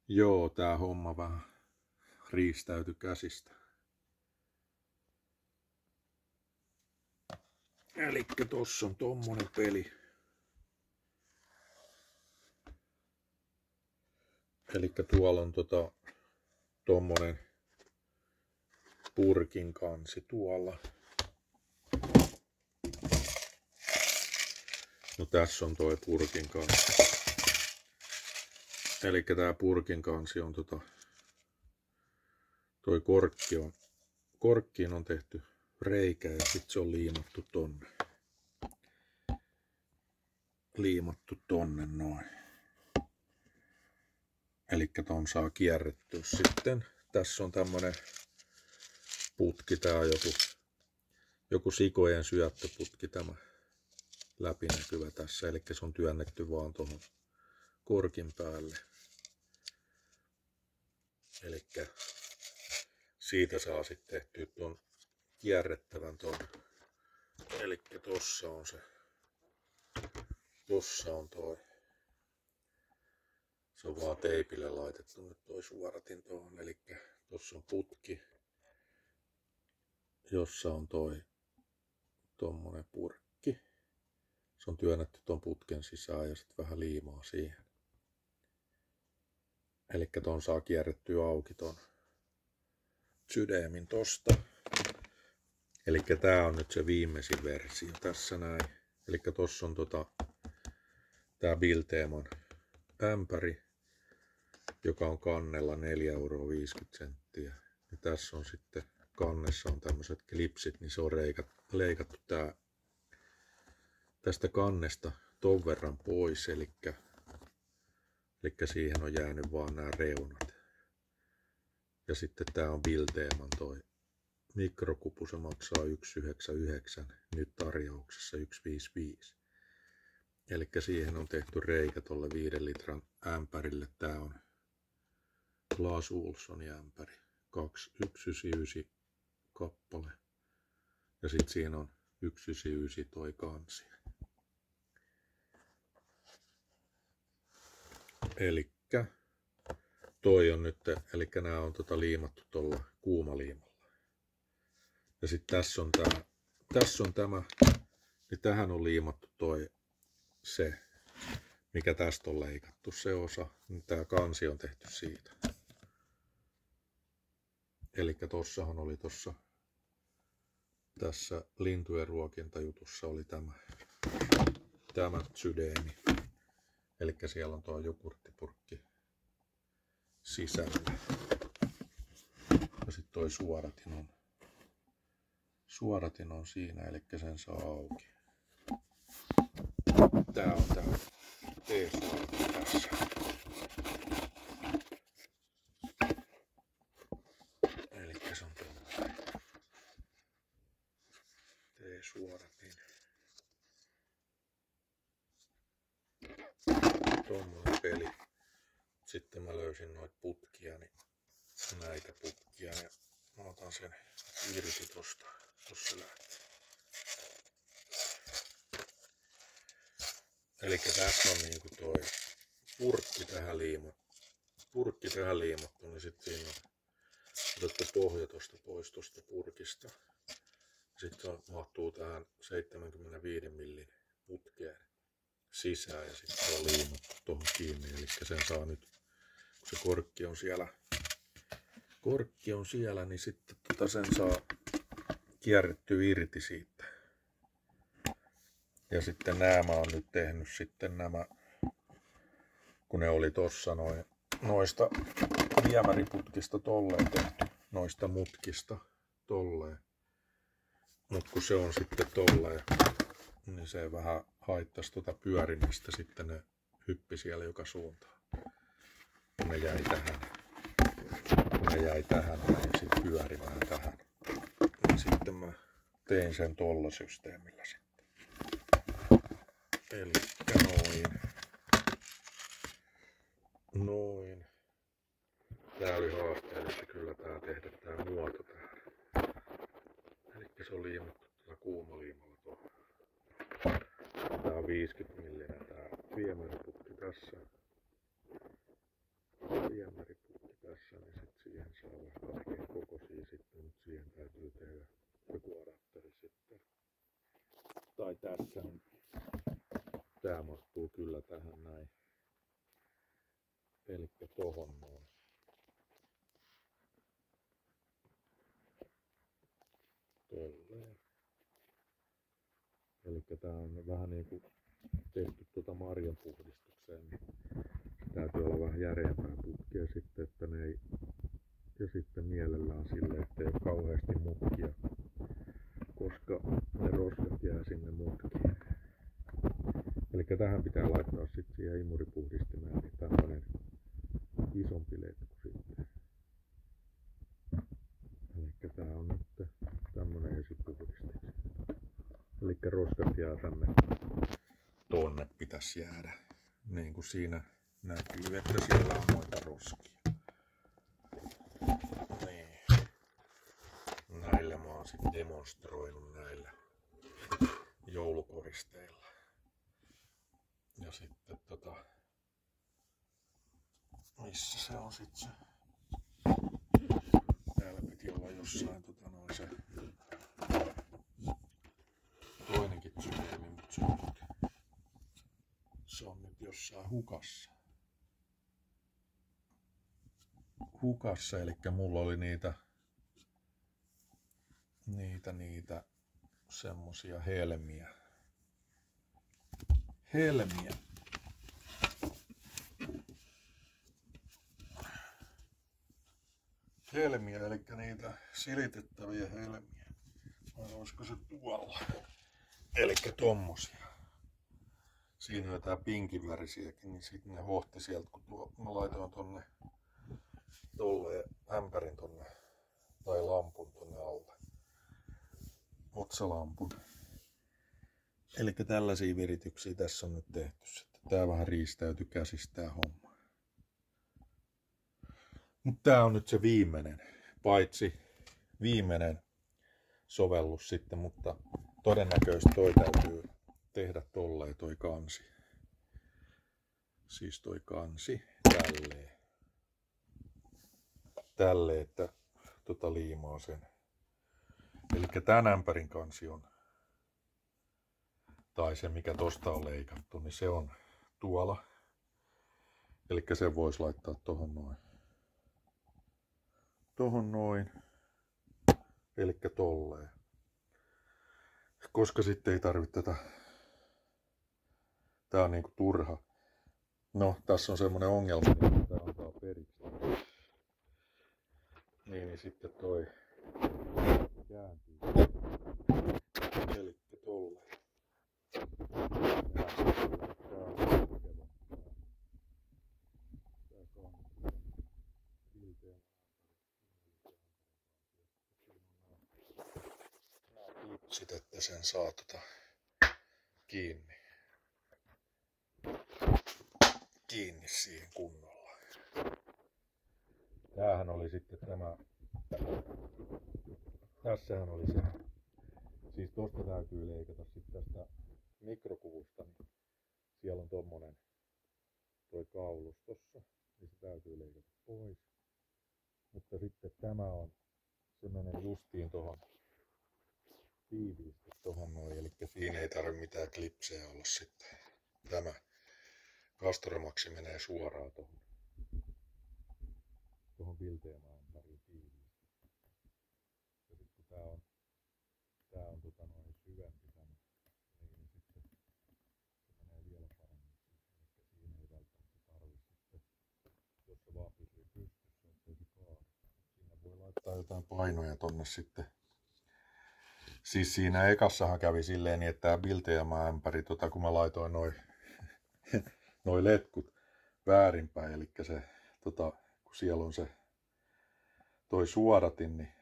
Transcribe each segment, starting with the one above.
Joo, tää homma vähän riistäytyi käsistä. Elikkä tossa on tommonen peli. Elikkä tuolla on tommonen purkin kansi tuolla. No tässä on toi purkin kansi. Elikkä tää purkin kansi on toi korkkiin on tehty reikä ja sit se on liimattu tonne noin. Elikkä ton saa kierrettyä sitten. Tässä on tämmönen putki, tää on joku sikojen syöttöputki tämä läpinäkyvä tässä, elikkä se on työnnetty vaan tuohon korkin päälle. Elikkä siitä saa sitten tehtyä tuon kierrettävän ton. Elikkä tossa on toi. Se on vaan teipille laitettu nyt toi suoratin tuohon. Elikkä tossa on putki, jossa on toi tommonen purkki. Se on työnnetty ton putken sisään ja sitten vähän liimaa siihen. Elikkä ton saa kierrettyä auki ton sydämin tosta. Elikkä tää on nyt se viimeisin versio tässä näin. Elikkä tossa on tää Bilteeman ämpäri, joka on kannella 4,50 €. Ja tässä on sitten kannessa on tämmöiset klipsit, niin se on leikattu tästä kannesta ton verran pois, elikkä siihen on jäänyt vaan nämä reunat. Ja sitten tää on Bilteeman toi mikrokupu, se maksaa 1,99, nyt tarjouksessa 1,55. Elikkä siihen on tehty reikä tolle 5 litran ämpärille. Tää on Clas Ohlsonin ämpäri, 199 kappale. Ja sit siinä on 199 toi kansi. Elikkä toi on nyt, elikkä nää on liimattu tuolla kuumaliimalla. Ja sit tässä on tämä, niin tähän on liimattu se, mikä tästä on leikattu, se osa, niin tää kansi on tehty siitä. Elikkä tossahan oli tässä lintujen ruokintajutussa oli tämä sydämi. Elikkä siellä on tuo jogurttipurkki sisällä. Ja sitten toi suodatin on siinä, elikkä sen saa auki. Tää on tää T-suodatin tässä. Elikkä se on T-suodatin. Tommonen peli. Sitten mä löysin noita putkia, niin näitä putkia, ja mä otan sen irti tosta lähtee. Elikkä tässä on niinku toi purkki tähän liimattu, niin sit siinä on otettu pohja tosta pois tosta purkista. Sitten mahtuu tähän 75 millin putkeen sisään ja sitten se on liimattu tuohon kiinni. Eli sen saa nyt, kun se korkki on siellä, niin sitten sen saa kierrettyä irti siitä. Ja sitten nämä mä oon nyt tehnyt sitten nämä, kun ne oli tossa noista viemäriputkista tolleen tehty, noista mutkista tolleen. Mut kun se on sitten tolleen, niin se vähän haittasi pyörimistä, sitten ne hyppi siellä joka suuntaan. Kun ne jäi tähän niin sitten pyörimään tähän. Ja sitten mä tein sen tolla systeemillä sitten. Elikkä noin. Tää oli haasteellista kyllä tehdä tää muoto tähän. Elikkä se on liimattu kuumaliimalla tuohon. Tää on 50 millinen tää viemäriputki tässä. Viemäriputki. tää mahtuu kyllä tähän näin. Elikkä tohon noin. Tolleen. Elikkä tää on vähän niinku tehty marjanpuhdistukseen, niin täytyy olla vähän järeämpää putkea sitten, että ne ei, ja sitten mielellään silleen, että ei ole kauheasti mutkia, koska ne roskat jää sinne mutkiin. Elikkä tähän pitää laittaa sitten siihen imuripuhdistimeen niin tämmönen isompi letku sitten. Elikkä tää on nyt tämmönen esipuhdistin. Elikkä roskat jää tänne. Tonne pitäisi jäädä. Niin kuin siinä näkyy, että siellä on noita roskia. Niin. Näillä mä oon sitten demonstroinut näillä joulukoristeilla. Ja sitten missä se on sit se? Täällä piti olla jossain se toinenkin systeemi, mutta se on nyt jossain hukassa, eli mulla oli niitä semmosia helmiä, eli niitä silitettäviä helmiä, vai olisiko se tuolla, eli tommosia. Siinä on jotain pinkivärisiäkin, niin sitten ne hohti sieltä, kun mä laitoin tonne tolleen ämpärin tonne, tai lampun tonne alle. Otsalampun. Eli tällaisia virityksiä tässä on nyt tehty. Tää vähän riistäytyi käsistä tää homma. Mutta tää on nyt se viimeinen, paitsi viimeinen sovellus sitten, mutta todennäköisesti toi täytyy tehdä tolleen toi kansi. Siis toi kansi tälleen, että liimaa sen. Elikkä tän ämpärin kansi on, tai se mikä tosta on leikattu, niin se on tuolla. Elikkä sen voisi laittaa tohon noin. Elikkä tolleen. Koska sitten ei tarvitse tätä. Tää on niinku turha. No, tässä on semmonen ongelma, että tää antaa periksi. Niin sitten toi kääntyy. Elikkä tolleen. Sit, että sen saa kiinni siihen kunnolla. Tämähän oli sitten tässähän oli se, siis tosta täytyy leikata sitten tästä mikrokuvusta, niin siellä on tommonen toi kaulus tossa, niin se täytyy leikata pois. Mutta sitten se menee justiin tohon tiiviisti tohon noin, eli siinä ei tarvitse mitään klipsejä olla sitten. Tämä Castoramaxi menee suoraan tohon Biltema-ämpäriin tiiviisti. Ja sitten kun tää on syvempi tänne, niin sitten se menee vielä paremmin. Eli siinä ei välttämättä tarvitse sitten, jos se vaan pysyy pystyssä, ettei se kaadu. Siinä voi laittaa jotain painoja tonne sitten. Siis siinä ekassahan kävi silleen, että tää Biltema-ämpäri, kun mä laitoin noi letkut väärinpäin, eli se, kun siellä on se toi suodatin, niin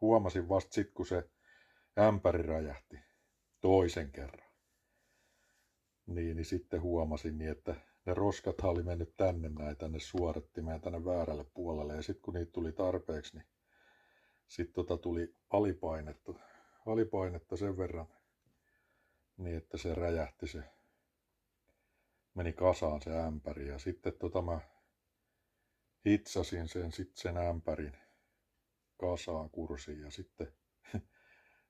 huomasin vasta sit, kun se ämpäri räjähti toisen kerran. Niin sitten huomasin niin, että ne roskat oli mennyt tänne suodattimeen tänne väärälle puolelle, ja sitten kun niitä tuli tarpeeksi, niin sitten tuli alipainetta sen verran, niin että se räjähti, se meni kasaan se ämpäri, ja sitten mä hitsasin sen ämpärin kasaan kursiin, ja sitten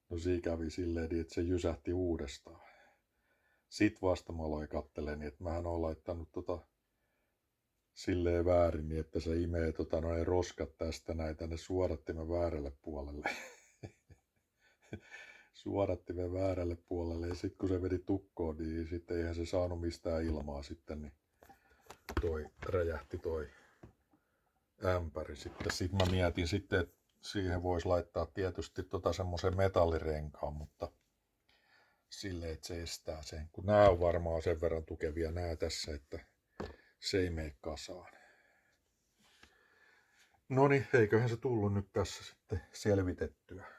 no siinä kävi silleen, että se jysähti uudestaan. Sit vasta mä aloin kattelemaan, niin että mähän oon laittanut silleen väärin, niin että se imee ne roskat tästä näin tänne suodattimen väärälle puolelle. Suodattimen väärälle puolelle, ja sitten kun se vedi tukkoon, niin sitten eihän se saanut mistään ilmaa sitten, niin räjähti toi ämpäri sitten. Sitten mä mietin sitten, että siihen voisi laittaa tietysti semmoisen metallirenkaan, mutta silleen, että se estää sen. Kun nämä on varmaan sen verran tukevia nämä tässä, että se ei mene kasaan. Noniin, eiköhän se tullut nyt tässä sitten selvitettyä.